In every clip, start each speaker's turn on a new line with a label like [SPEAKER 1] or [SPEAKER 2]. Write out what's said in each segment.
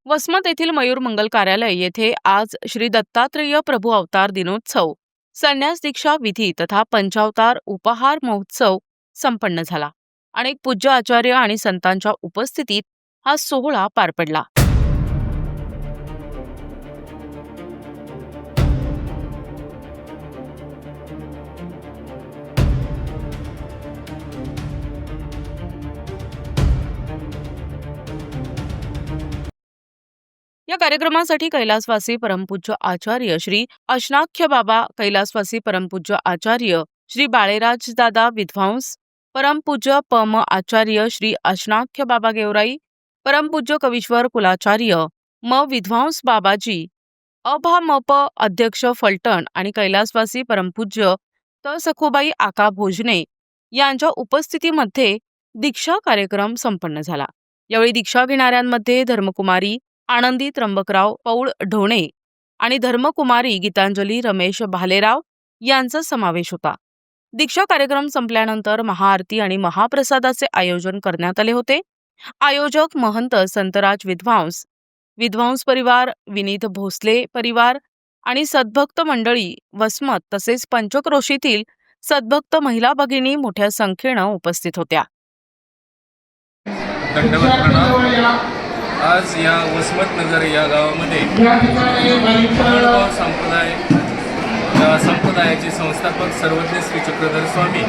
[SPEAKER 1] वसमत येथील मयूर मंगल कार्यालय येथे आज श्री दत्तात्रेय प्रभू अवतार दिनोत्सव, संन्यास दीक्षा विधी तथा पंचावतार उपहार महोत्सव संपन्न झाला. अनेक पूज्य आचार्य आणि संतांच्या उपस्थितीत हा सोहळा पार पडला. या कार्यक्रमासाठी कैलासवासी परमपूज्य आचार्य श्री अशनाख्य बाबा, कैलासवासी परमपूज्य आचार्य श्री बाळेराज दादा विद्वांस, परमपूज्य पम आचार्य श्री अशनाख्य बाबा गेवराई, परमपूज्य कवीश्वर कुलाचार्य म विद्वांस बाबाजी, अभामप अध्यक्ष फलटण आणि कैलासवासी परमपूज्य त सखुबाई आका भोजने यांच्या उपस्थितीमध्ये दीक्षा कार्यक्रम संपन्न झाला. यावेळी दीक्षा घेणाऱ्यांमध्ये धर्मकुमारी आनंदी त्र्यंबकराव पौळ ढोणे आणि धर्मकुमारी गीतांजली रमेश भालेराव यांचा समावेश होता. दीक्षा कार्यक्रम संपल्यानंतर महाआरती आणि महाप्रसादाचे आयोजन करण्यात आले होते. आयोजक महंत संतराज विद्वांस, विद्वांस परिवार, विनीत भोसले परिवार आणि सद्भक्त मंडळी वसमत तसेच पंचक्रोशीतील सद्भक्त महिला भगिनी मोठ्या संख्येनं उपस्थित होत्या.
[SPEAKER 2] आज या वसमत नगर या गावामध्ये महानुभाव संप्रदायाचे संस्थापक सर्वज्ञ श्री चक्रधर स्वामी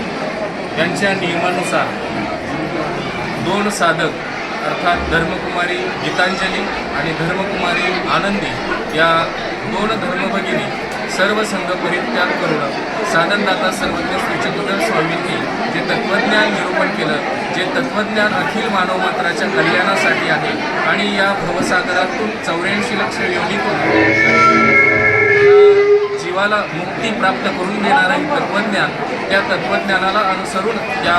[SPEAKER 2] यांच्या नियमानुसार दोन साधक अर्थात धर्मकुमारी गीतांजली आणि धर्मकुमारी आनंदी या दोन धर्मभगिनी सर्व संघ परित्याग करून साधनदाता सर्वज्ञ श्री चक्रधर स्वामींनी जे तत्त्वज्ञान निरूपण केलं, जे तत्त्वज्ञान अखिल मानवमात्राच्या कल्याणासाठी आहे आणि या भवसागरातून 84 लक्ष योनीतून जीवाला मुक्ती प्राप्त करून देणारं हे तत्त्वज्ञान, त्या तत्त्वज्ञानाला अनुसरून या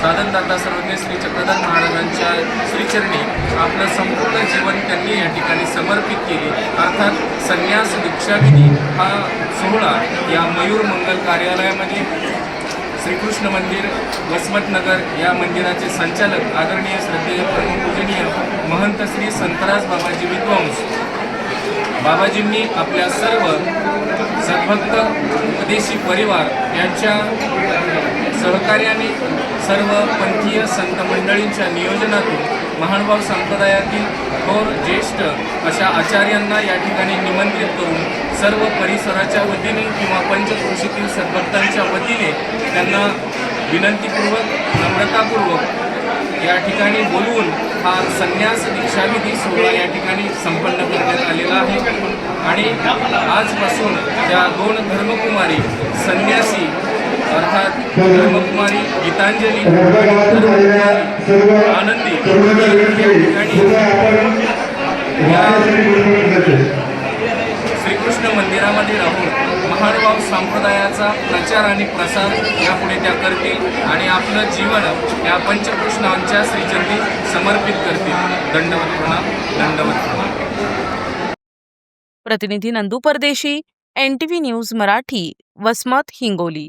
[SPEAKER 2] साधनदाता सर्वज्ञ श्री चक्रधर महाराजांच्या श्रीचरणी आपलं संपूर्ण जीवन त्यांनी या ठिकाणी समर्पित केले. अर्थात संन्यास दीक्षाविधी हा सोहळा या मयूर मंगल कार्यालयामध्ये श्रीकृष्ण मंदिर वसमत नगर या मंदिराचे संचालक आदरणीय श्रद्धेय परमपूजनीय महंत श्री संतराज बाबाजी विद्वांस बाबाजींनी आपल्या सर्व सद्भक्त उपदेशी परिवार यांच्या सहकार्याने सर्व पंथीय संत मंडळींच्या नियोजनातून महानुभाव संप्रदायातील थोर ज्येष्ठ अशा आचार्यांना या ठिकाणी निमंत्रित करून सर्व परिसराच्या वतीने किंवा पंचक्रोशीतील सद्भक्तांच्या वतीने त्यांना विनंतीपूर्वक नम्रतापूर्वक या ठिकाणी बोलवून हा संन्यास दीक्षाविधी सोहळा या ठिकाणी संपन्न करण्यात आलेला आहे. आणि आजपासून त्या दोन धर्मकुमारी संन्यासी अर्थात धर्मकुमारी गीतांजली आनंदी या ठिकाणी श्रीकृष्ण मंदिरामध्ये राहून महानुभाव संप्रदायाचा प्रचार आणि प्रसार यापुढे त्या करतील आणि आपलं जीवन या पंचकृष्णांच्या श्रीचरणी समर्पित करतील. दंडवत प्रणाम, दंडवत प्रणाम.
[SPEAKER 1] प्रतिनिधी नंदू परदेशी, NTV न्यूज मराठी, वसमत, हिंगोली.